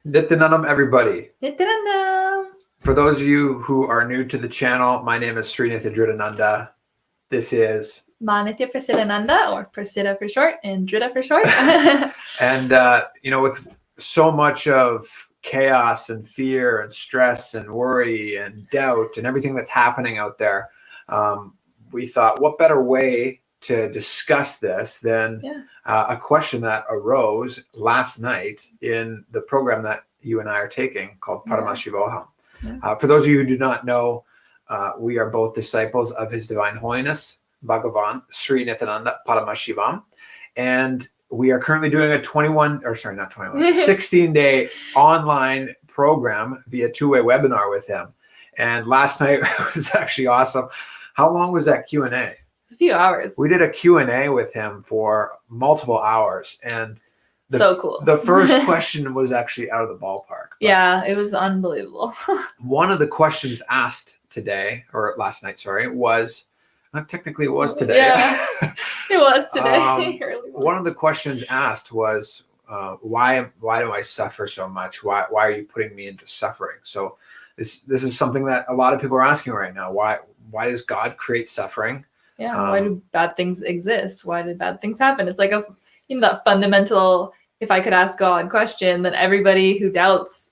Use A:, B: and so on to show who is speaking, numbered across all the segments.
A: Nithyanandam, everybody.
B: Nithyananda.
A: For those of you who are new to the channel, my name is Sri Nithyananda Dridhananda. This is
B: Dridha Prasiddha Ananda, or Prasiddha for short, and Dridha for short.
A: and with so much of chaos and fear and stress and worry and doubt and everything that's happening out there, we thought, what better way to discuss this than a question that arose last night in the program that you and I are taking called Paramashivam. For those of you who do not know, we are both disciples of His Divine Holiness, Bhagavan Sri Nithyananda Paramashivam. And we are currently doing a 16-day online program via two-way webinar with him. And last night was actually awesome. How long was that Q&A?
B: A few hours.
A: We did a Q&A with him for multiple hours. And
B: so cool.
A: The first question was actually out of the ballpark.
B: Yeah, it was unbelievable.
A: One of the questions asked today, or last night, sorry, was, technically it was today.
B: Yeah, it was today.
A: One of the questions asked was, why do I suffer so much? Why are you putting me into suffering? So this is something that a lot of people are asking right now. Why does God create suffering?
B: Yeah, why do bad things exist? Why did bad things happen? It's like that fundamental, if I could ask God question, that everybody who doubts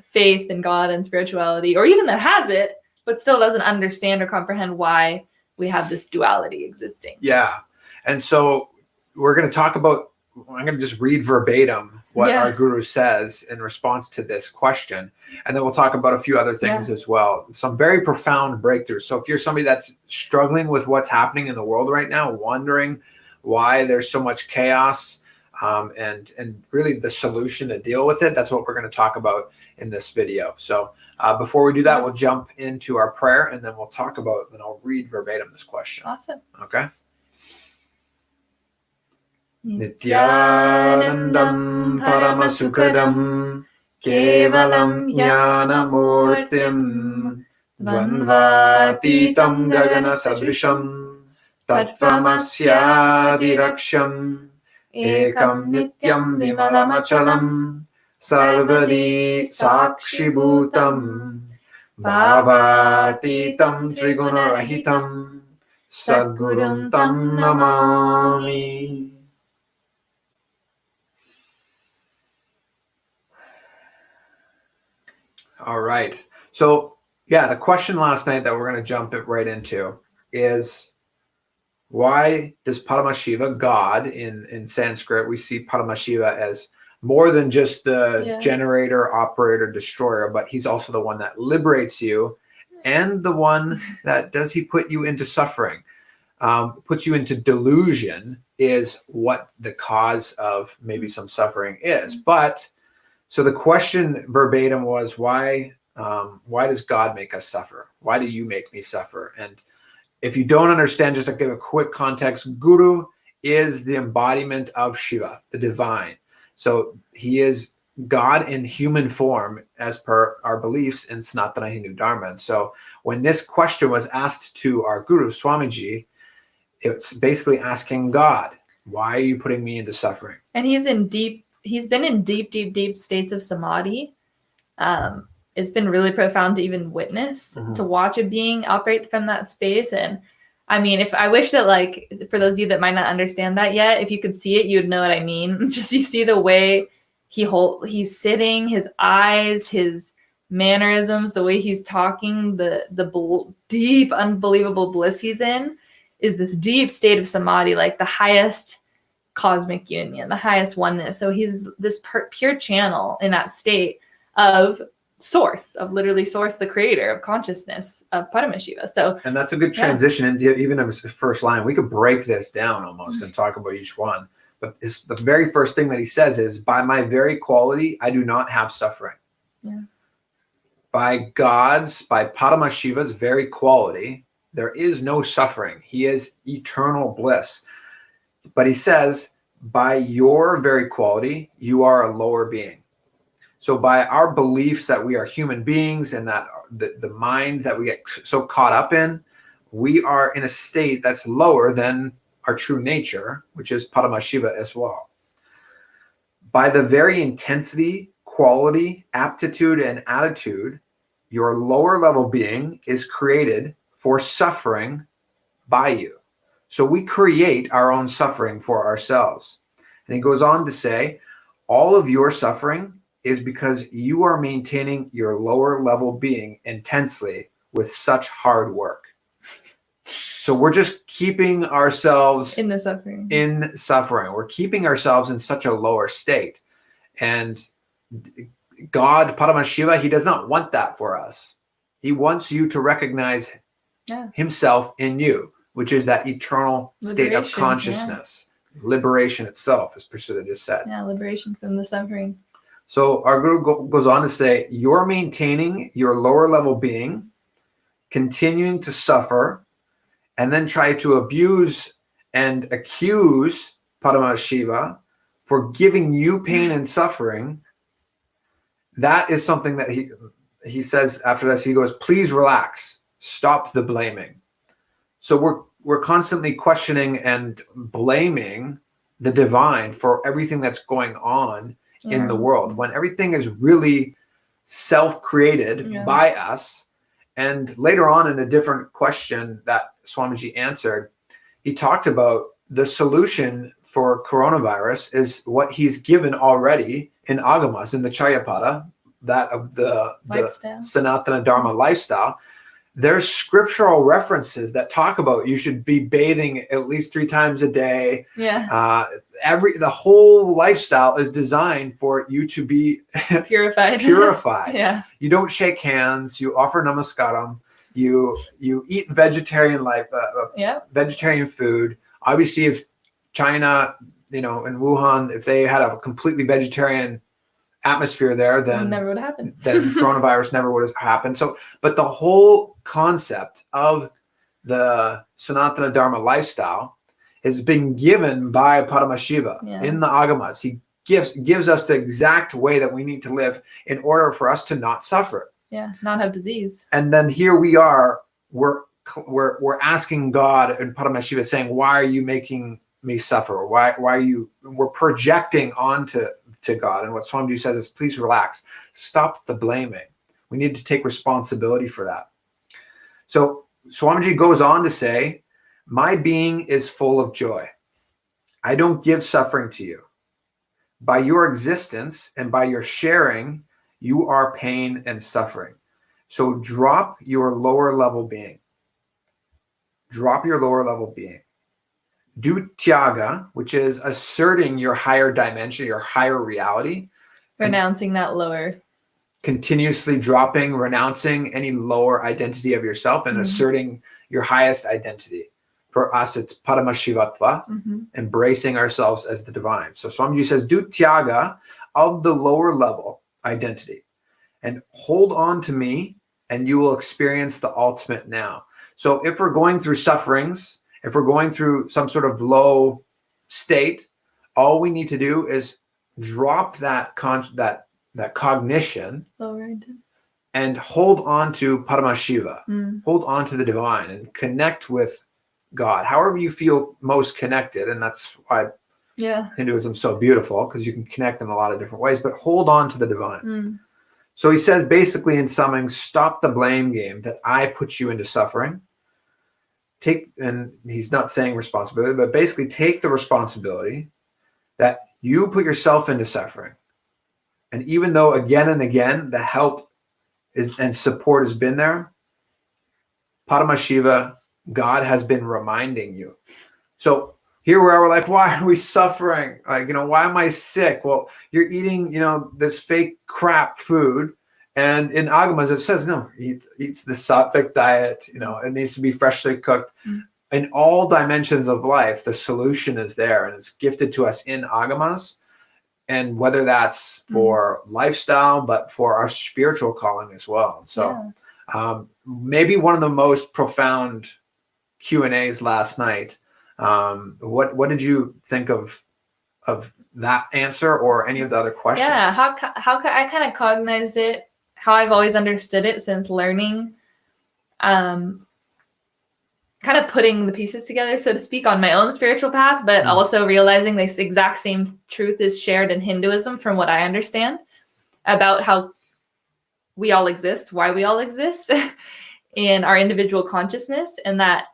B: faith in God and spirituality, or even that has it, but still doesn't understand or comprehend why we have this duality existing.
A: Yeah. And so we're going to talk about, I'm going to just read verbatim what our guru says in response to this question. And then we'll talk about a few other things as well. Some very profound breakthroughs. So if you're somebody that's struggling with what's happening in the world right now, wondering why there's so much chaos, and really the solution to deal with it, that's what we're going to talk about in this video. So before we do that, we'll jump into our prayer, and then we'll talk about, then I'll read verbatim this question.
B: Awesome.
A: Okay. Nithyanandam Paramasukadam Kevalam Jnanamurtim Dvandvatitam Gagana Sadrisham Tattvamasyadiraksham Ekam Nityam Vimalamachalam Sarvari Sakshibhutam Bhavatitam Trigunarahitam Sadgurum Tam Namami. All right. So, the question last night that we're going to jump right into is, why does Paramashiva, God, in Sanskrit, we see Paramashiva as more than just the generator, operator, destroyer, but he's also the one that liberates you and the one that does he put you into suffering, puts you into delusion, is what the cause of maybe some suffering is. But so the question verbatim was, why does God make us suffer? Why do you make me suffer? And if you don't understand, just to give a quick context, Guru is the embodiment of Shiva, the divine. So he is God in human form, as per our beliefs in Sanatana Hindu Dharma. And so when this question was asked to our Guru, Swamiji, it's basically asking God, why are you putting me into suffering?
B: And he's been in deep states of samadhi. It's been really profound to even witness, to watch a being operate from that space. And I mean, I wish that, like, for those of you that might not understand that yet, if you could see it, you'd know what I mean. Just you see the way he's sitting, his eyes, his mannerisms, the way he's talking, the deep, unbelievable bliss he's in is this deep state of samadhi, like the highest cosmic union, the highest oneness. So he's this pure channel in that state of source, the creator of consciousness, of Paramashiva. So,
A: and that's a good transition into even his first line. We could break this down almost and talk about each one. But the very first thing that he says is, by my very quality, I do not have suffering.
B: Yeah.
A: By Paramashiva's very quality, there is no suffering. He is eternal bliss. But he says, by your very quality, you are a lower being. So by our beliefs that we are human beings and that the mind that we get so caught up in, we are in a state that's lower than our true nature, which is Paramashiva as well. By the very intensity, quality, aptitude, and attitude, your lower level being is created for suffering by you. So we create our own suffering for ourselves. And he goes on to say, all of your suffering is because you are maintaining your lower level being intensely with such hard work. So we're just keeping ourselves
B: in the suffering.
A: In suffering. We're keeping ourselves in such a lower state. And God, Paramashiva, he does not want that for us. He wants you to recognize himself in you, which is that eternal state of consciousness. Liberation itself, as Prasiddha just said.
B: Yeah, liberation from the suffering.
A: So our Guru goes on to say, you're maintaining your lower level being, continuing to suffer, and then try to abuse and accuse Paramashiva for giving you pain and suffering. That is something that he says after this. He goes, please relax, stop the blaming. So we're constantly questioning and blaming the divine for everything that's going on in the world, when everything is really self-created by us. And later on in a different question that Swamiji answered, he talked about the solution for coronavirus is what he's given already in Agamas, in the Charyapada, that of the Sanatana Dharma lifestyle. There's scriptural references that talk about you should be bathing at least 3 times a day. The whole lifestyle is designed for you to be
B: purified.
A: You don't shake hands. You offer namaskaram. You eat vegetarian vegetarian food. Obviously, if China, in Wuhan, if they had a completely vegetarian atmosphere there, then
B: it never would happen.
A: Then coronavirus never would have happened. So, but the whole concept of the Sanatana Dharma lifestyle has been given by Paramashiva in the Agamas. He gives us the exact way that we need to live in order for us to not suffer.
B: Not have disease.
A: And then here we are, we're asking God and Paramashiva saying, why are you making me suffer? Why are you, we're projecting onto God. And what Swamiji says is, please relax, stop the blaming. We need to take responsibility for that. So Swamiji goes on to say, my being is full of joy. I don't give suffering to you. By your existence and by your sharing, you are pain and suffering. So drop your lower level being. Drop your lower level being. Do tyaga, which is asserting your higher dimension, your higher reality.
B: Renouncing that lower.
A: Continuously dropping, renouncing any lower identity of yourself and asserting your highest identity. For us, it's Paramashivatva, embracing ourselves as the divine. So Swamiji says, do tyaga of the lower level identity and hold on to me and you will experience the ultimate now. So if we're going through sufferings, if we're going through some sort of low state, all we need to do is drop that cognition and hold on to Paramashiva, hold on to the divine and connect with God, however you feel most connected. And that's why Hinduism is so beautiful, because you can connect in a lot of different ways, but hold on to the divine. So he says, basically in summing, stop the blame game that I put you into suffering. And he's not saying responsibility, but basically take the responsibility that you put yourself into suffering. And even though again and again, the help and support has been there, Paramashiva, God has been reminding you. So here we are, we're like, why are we suffering? Like, why am I sick? Well, you're eating, this fake crap food. And in Agamas, it says, no, eats the sattvic diet, it needs to be freshly cooked. In all dimensions of life, the solution is there and it's gifted to us in Agamas. And whether that's for lifestyle, but for our spiritual calling as well. So maybe one of the most profound Q&As last night. What did you think of that answer or any of the other questions?
B: Yeah, how I kind of cognized it, how I've always understood it since learning, kind of putting the pieces together, so to speak, on my own spiritual path, but also realizing this exact same truth is shared in Hinduism from what I understand. about how we all exist, why we all exist in our individual consciousness, and that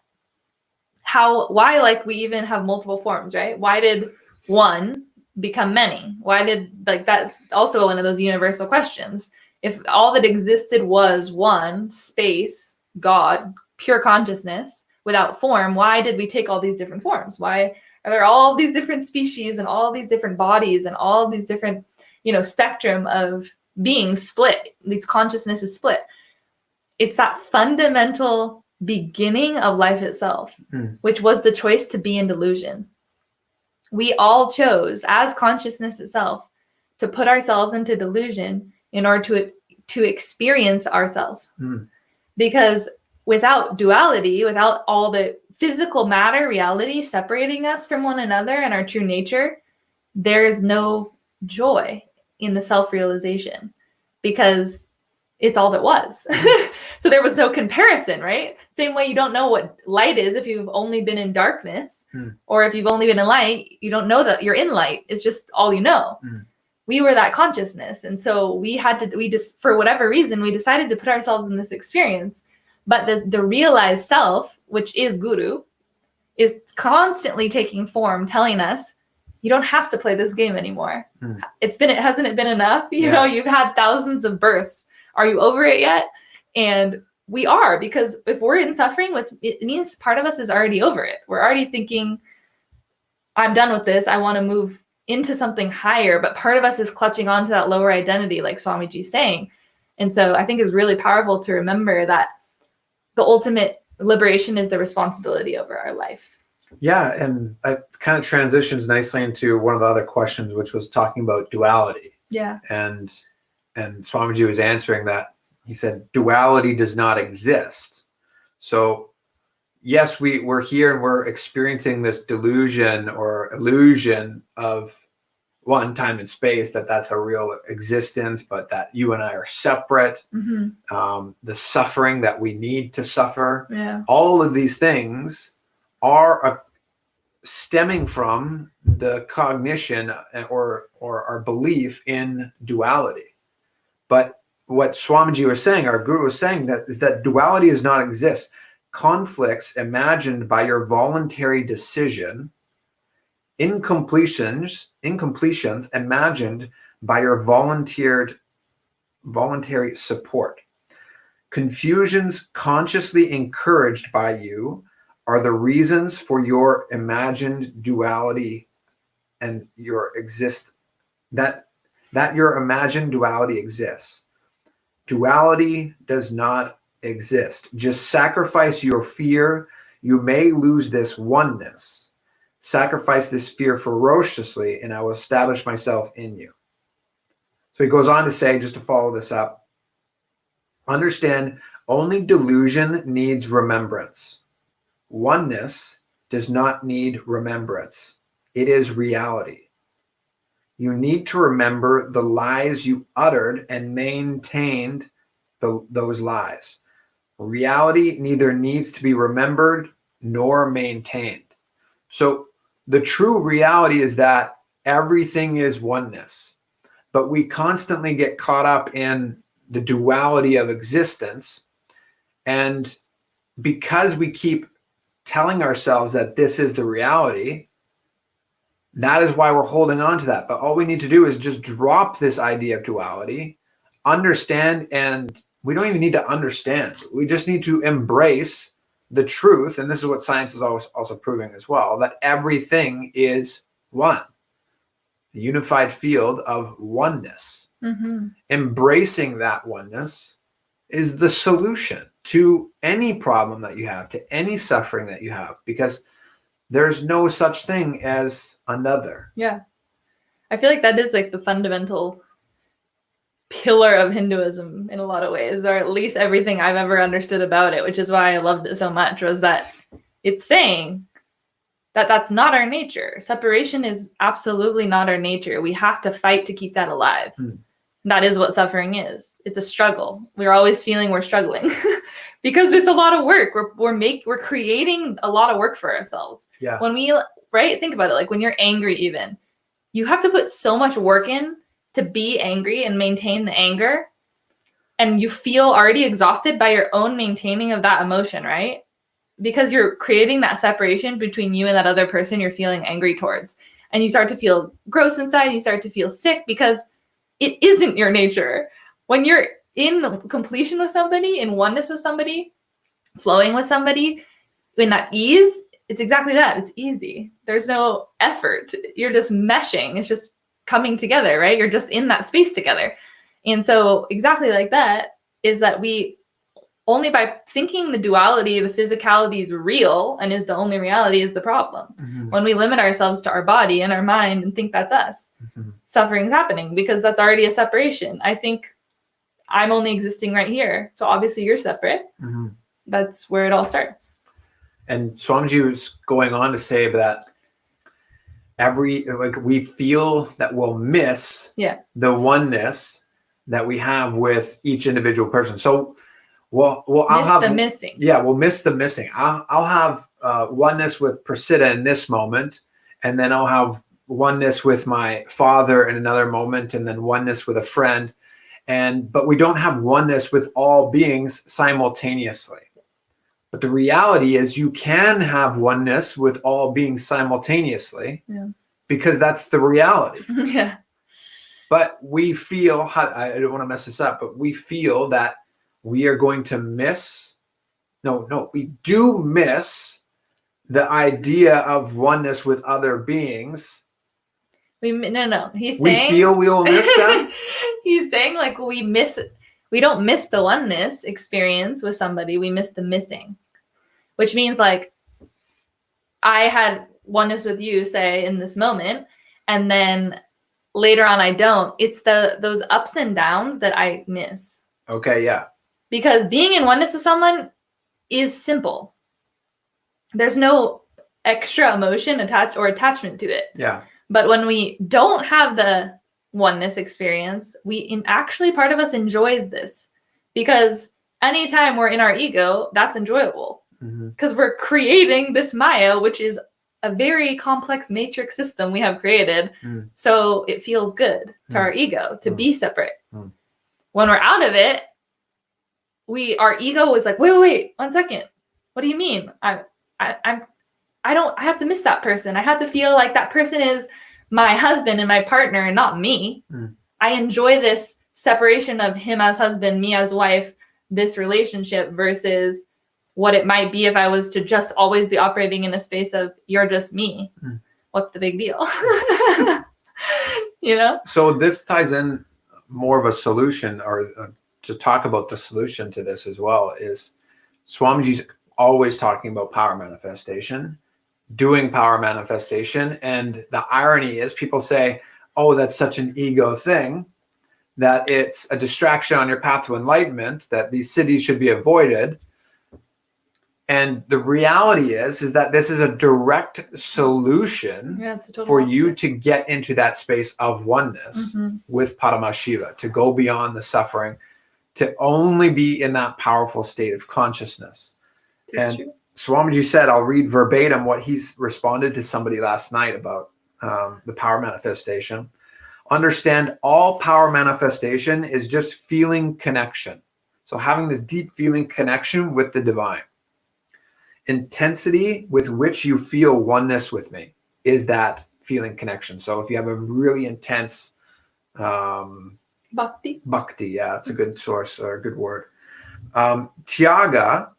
B: why like we even have multiple forms, right? Why did one become many? Why did, like, that's also one of those universal questions. If all that existed was one, space, God, pure consciousness without form, why did we take all these different forms? Why are there all these different species and all these different bodies and all these different, spectrum of being split? These consciousnesses split. It's that fundamental beginning of life itself, which was the choice to be in delusion. We all chose, as consciousness itself, to put ourselves into delusion in order to experience ourselves. Because without duality, without all the physical matter reality separating us from one another and our true nature, there is no joy in the self-realization, because it's all that was. So there was no comparison, right? Same way you don't know what light is if you've only been in darkness, or if you've only been in light, you don't know that you're in light. It's just all you know. We were that consciousness. And so we just, for whatever reason, we decided to put ourselves in this experience. But the realized self, which is Guru, is constantly taking form, telling us, you don't have to play this game anymore. Hasn't it been enough? You know, you've had thousands of births. Are you over it yet? And we are, because if we're in suffering, it means part of us is already over it. We're already thinking, I'm done with this. I want to move into something higher. But part of us is clutching onto that lower identity, like Swamiji's saying. And so I think it's really powerful to remember that the ultimate liberation is the responsibility over our life.
A: Yeah, and it kind of transitions nicely into one of the other questions, which was talking about duality.
B: Yeah.
A: And Swamiji was answering that. He said, duality does not exist. So yes, we're here and we're experiencing this delusion or illusion of one, time and space, that's a real existence, but that you and I are separate. The suffering that we need to suffer.
B: Yeah.
A: All of these things are stemming from the cognition or our belief in duality. But what Swamiji was saying, our guru was saying, is that duality does not exist. Conflicts imagined by your voluntary decision, incompletions imagined by your voluntary support, confusions consciously encouraged by you are the reasons for your imagined duality and your that your imagined duality exists. Duality does not exist. Just sacrifice your fear. You may lose this oneness. Sacrifice this fear ferociously, and I will establish myself in you. So he goes on to say, just to follow this up, understand only delusion needs remembrance. Oneness does not need remembrance. It is reality. You need to remember the lies you uttered and maintained those lies. Reality neither needs to be remembered nor maintained. So the true reality is that everything is oneness, but we constantly get caught up in the duality of existence. And because we keep telling ourselves that this is the reality, that is why we're holding on to that. But all we need to do is just drop this idea of duality, understand, and we don't even need to understand. We just need to embrace the truth. And this is what science is also proving as well, that everything is one. The unified field of oneness. Embracing that oneness is the solution to any problem that you have, to any suffering that you have, because there's no such thing as another.
B: Yeah. I feel like that is like the fundamental pillar of Hinduism in a lot of ways, or at least everything I've ever understood about it, which is why I loved it so much, was that it's saying that that's not our nature. Separation is absolutely not our nature. We have to fight to keep that alive. That is what suffering is. It's a struggle. We're always feeling we're struggling because it's a lot of work. We're creating a lot of work for ourselves.
A: Yeah.
B: When we, right? Think about it. Like when you're angry, even, you have to put so much work in to be angry and maintain the anger, and you feel already exhausted by your own maintaining of that emotion, right? Because you're creating that separation between you and that other person you're feeling angry towards. And you start to feel gross inside, you start to feel sick because it isn't your nature. When you're in completion with somebody, in oneness with somebody, flowing with somebody, in that ease, it's exactly that. It's easy. There's no effort. You're just meshing. It's just coming together, right? You're just in that space together. And so exactly like that is that we only by thinking the duality, the physicality is real and is the only reality is the problem. Mm-hmm. When we limit ourselves to our body and our mind and think that's us, mm-hmm. Suffering's happening because that's already a separation. I think I'm only existing right here. So obviously you're separate. Mm-hmm. That's where it all starts.
A: And Swamiji was going on to say that we feel that we'll miss the oneness that we have with each individual person. So I'll have the missing. Yeah, we'll miss the missing. I'll have oneness with Prasiddha in this moment, and then I'll have oneness with my father in another moment, and then oneness with a friend. But we don't have oneness with all beings simultaneously. But the reality is you can have oneness with all beings simultaneously because that's the reality. Yeah. But we feel, I don't want to mess this up, but we feel that we are going to miss, we do miss the idea of oneness with other beings.
B: He's saying,
A: we feel we will miss them.
B: He's saying like we don't miss the oneness experience with somebody, we miss the missing. Which means like I had oneness with you, say, in this moment, and then later on I don't. It's those ups and downs that I miss.
A: Okay, yeah.
B: Because being in oneness with someone is simple. There's no extra emotion attached or attachment to it.
A: Yeah.
B: But when we don't have the oneness experience, actually part of us enjoys this. Because anytime we're in our ego, that's enjoyable. Because we're creating this Maya, which is a very complex matrix system we have created. So it feels good to our ego to be separate. When we're out of it, our ego was like, wait, 1 second. What do you mean? I have to miss that person. I have to feel like that person is my husband and my partner and not me. I enjoy this separation of him as husband, me as wife, this relationship versus what it might be if I was to just always be operating in a space of you're just me. What's the big deal? You know?
A: So this ties in more of a solution, or to talk about the solution to this as well, is Swamiji's always talking about power manifestation, doing power manifestation. And the irony is people say, oh, that's such an ego thing, that it's a distraction on your path to enlightenment, that these cities should be avoided. And the reality is that this is a direct solution for you to get into that space of oneness with Paramashiva, to go beyond the suffering, to only be in that powerful state of consciousness. That's true. Swamiji said, I'll read verbatim what he's responded to somebody last night about the power manifestation. Understand all power manifestation is just feeling connection. So having this deep feeling connection with the divine. Intensity with which you feel oneness with me is that feeling connection. So if you have a really intense
B: bhakti,
A: yeah, that's a good source or a good word. Tyaga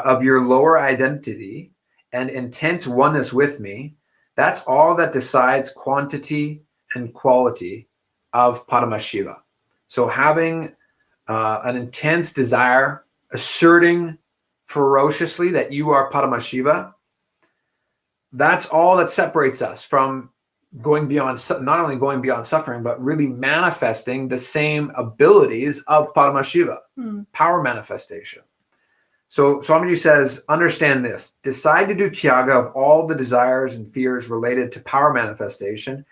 A: of your lower identity and intense oneness with me, that's all that decides quantity and quality of Paramashiva. So having an intense desire, asserting ferociously that you are Paramashiva, that's all that separates us from going beyond, not only going beyond suffering, but really manifesting the same abilities of Paramashiva, power manifestation. So Swamiji says, understand this, decide to do tyaga of all the desires and fears related to power manifestation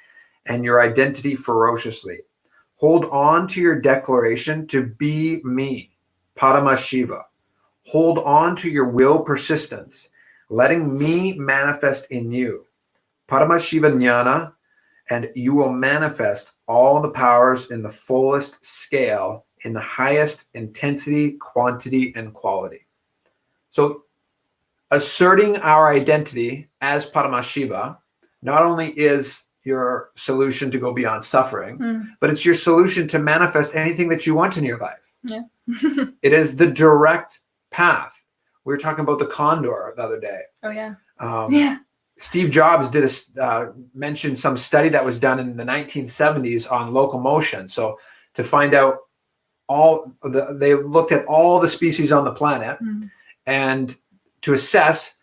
A: and your identity ferociously. Hold on to your declaration to be me, Paramashiva. Hold on to your will persistence, letting me manifest in you, Paramashiva Jnana, and you will manifest all the powers in the fullest scale, in the highest intensity, quantity, and quality. So asserting our identity as Paramashiva not only is your solution to go beyond suffering, but it's your solution to manifest anything that you want in your life.
B: Yeah.
A: It is the direct path. We were talking about the condor the other day.
B: Oh, yeah.
A: Yeah. Steve Jobs did mention some study that was done in the 1970s on locomotion. So to find out they looked at all the species on the planet and to assess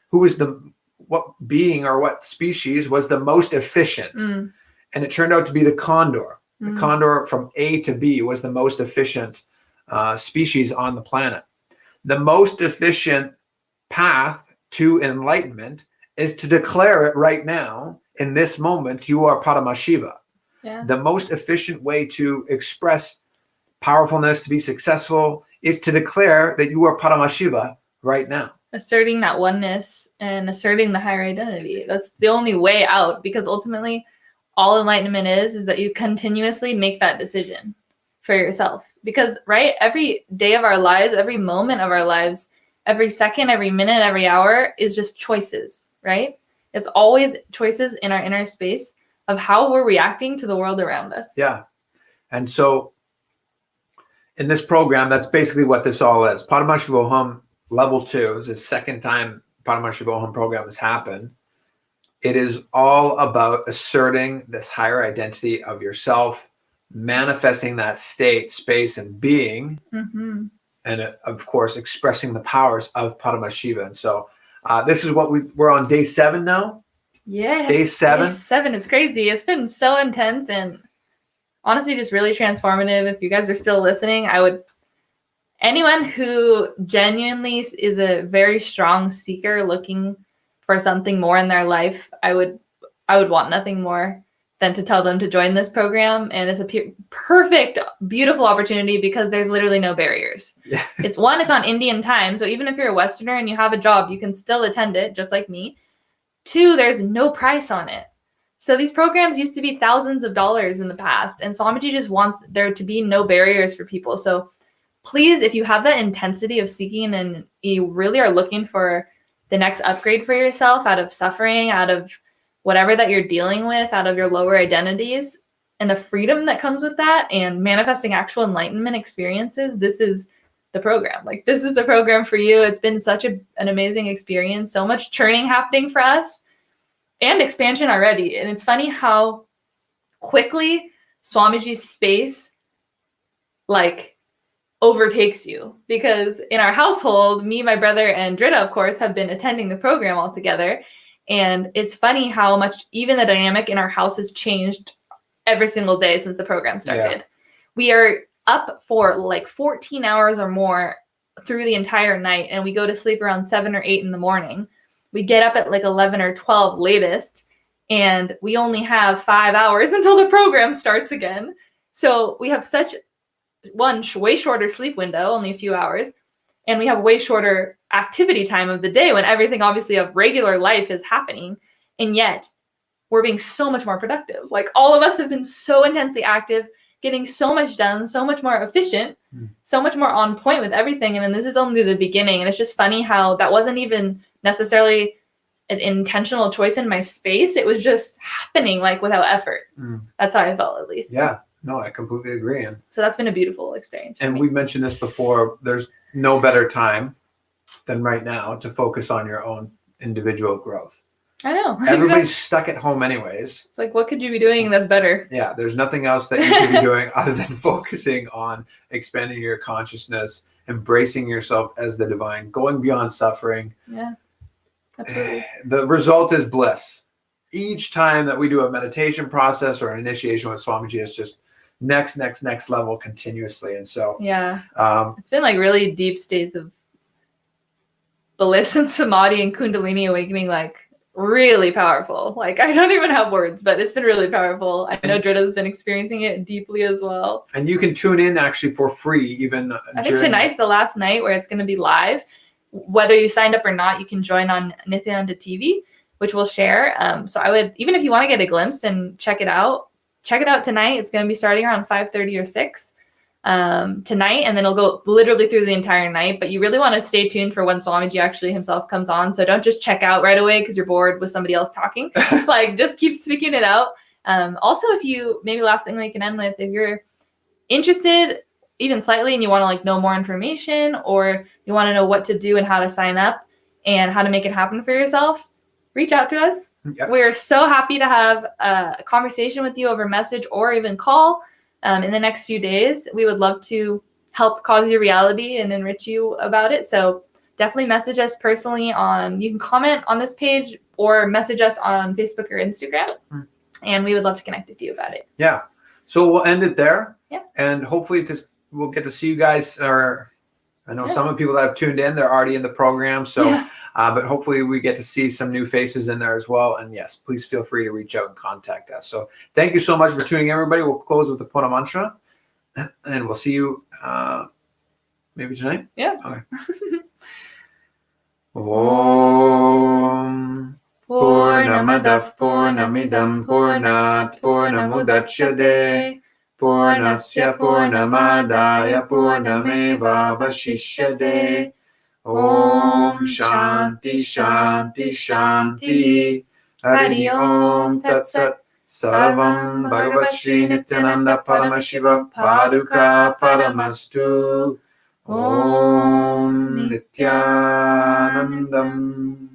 A: what being or what species was the most efficient. And it turned out to be the condor. The condor from A to B was the most efficient species on the planet. The most efficient path to enlightenment is to declare it right now, in this moment, you are Paramashiva.
B: Yeah.
A: The most efficient way to express powerfulness, to be successful, is to declare that you are Paramashiva right now.
B: Asserting that oneness and asserting the higher identity. That's the only way out, because ultimately all enlightenment is that you continuously make that decision for yourself. Because, right, every day of our lives, every moment of our lives, every second, every minute, every hour is just choices, right? It's always choices in our inner space of how we're reacting to the world around us.
A: Yeah. And so in this program, that's basically what this all is. Paramashivoham Level 2 is the second time Paramashivoham program has happened. It is all about asserting this higher identity of yourself, manifesting that state, space, and being, and of course, expressing the powers of Paramashiva. And so this is what we're on day 7 now.
B: Yes.
A: Day 7.
B: Day 7. It's crazy. It's been so intense and honestly just really transformative. If you guys are still listening, anyone who genuinely is a very strong seeker looking for something more in their life, I would want nothing more than to tell them to join this program. And it's a perfect, beautiful opportunity because there's literally no barriers.
A: Yeah.
B: It's on Indian time. So even if you're a Westerner and you have a job, you can still attend it, just like me. 2, there's no price on it. So these programs used to be thousands of dollars in the past. And Swamiji just wants there to be no barriers for people. So please, if you have that intensity of seeking and you really are looking for the next upgrade for yourself out of suffering, out of whatever that you're dealing with, out of your lower identities, and the freedom that comes with that, and manifesting actual enlightenment experiences, this is the program. Like, this is the program for you. It's been such an amazing experience. So much churning happening for us and expansion already. And it's funny how quickly Swamiji's space, overtakes you, because in our household, me, my brother, and Dridha, of course, have been attending the program all together. And it's funny how much even the dynamic in our house has changed every single day since the program started. Yeah. We are up for 14 hours or more through the entire night, and we go to sleep around 7 or 8 in the morning. We get up at 11 or 12 latest, and we only have 5 hours until the program starts again. So we have such way shorter sleep window, only a few hours, and we have way shorter activity time of the day when everything obviously of regular life is happening, and yet we're being so much more productive. All of us have been so intensely active, getting so much done, so much more efficient, so much more on point with everything. And then this is only the beginning. And it's just funny how that wasn't even necessarily an intentional choice in my space. It was just happening without effort. That's how I felt, at least.
A: Yeah. No, I completely agree. And
B: so that's been a beautiful experience.
A: And we mentioned this before. There's no better time than right now to focus on your own individual growth.
B: I know.
A: Everybody's stuck at home anyways.
B: It's what could you be doing that's better?
A: Yeah, there's nothing else that you could be doing other than focusing on expanding your consciousness, embracing yourself as the divine, going beyond suffering.
B: Yeah, absolutely.
A: The result is bliss. Each time that we do a meditation process or an initiation with Swamiji, it's just next level continuously. And so
B: yeah, it's been really deep states of bliss and samadhi and kundalini awakening, really powerful. I don't even have words, but it's been really powerful. I know Dridha's been experiencing it deeply as well.
A: And you can tune in actually for free, even
B: I think tonight's the last night where it's going to be live. Whether you signed up or not, you can join on Nithyananda TV. which we'll share. So I would, even if you want to get a glimpse and check it out tonight. It's going to be starting around 5:30 or 6 tonight, and then it'll go literally through the entire night. But you really want to stay tuned for when Swamiji actually himself comes on. So don't just check out right away because you're bored with somebody else talking. Like, just keep sticking it out. Also, if you, maybe last thing we can end with, if you're interested even slightly and you want to like know more information, or you want to know what to do and how to sign up and how to make it happen for yourself, reach out to us.
A: Yep.
B: We're so happy to have a conversation with you over message or even call in the next few days. We would love to help cause your reality and enrich you about it. So definitely message us personally you can comment on this page or message us on Facebook or Instagram. And we would love to connect with you about it.
A: Yeah. So we'll end it there.
B: Yeah.
A: And hopefully we'll get to see you guys. Or I know some of the people that have tuned in, they're already in the program. So, but hopefully we get to see some new faces in there as well. And yes, please feel free to reach out and contact us. So thank you so much for tuning in, everybody. We'll close with the Puna Mantra, and we'll see you maybe tonight.
B: Yeah.
A: Okay. Om Purnamadav Purnamidam Purnat Purnamudachyate Purnasya Purnamadaya Purnameva Vashishyate. Om Shanti Shanti Shanti. Hari Om Tat Sat. Sarvam Bhagavan Sri Nithyananda Paramashivam Paduka Paramastu. Om Nithyanandam.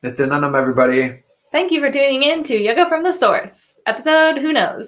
A: Nithyanandam, everybody.
B: Thank you for tuning in to Yoga from the Source, episode who knows.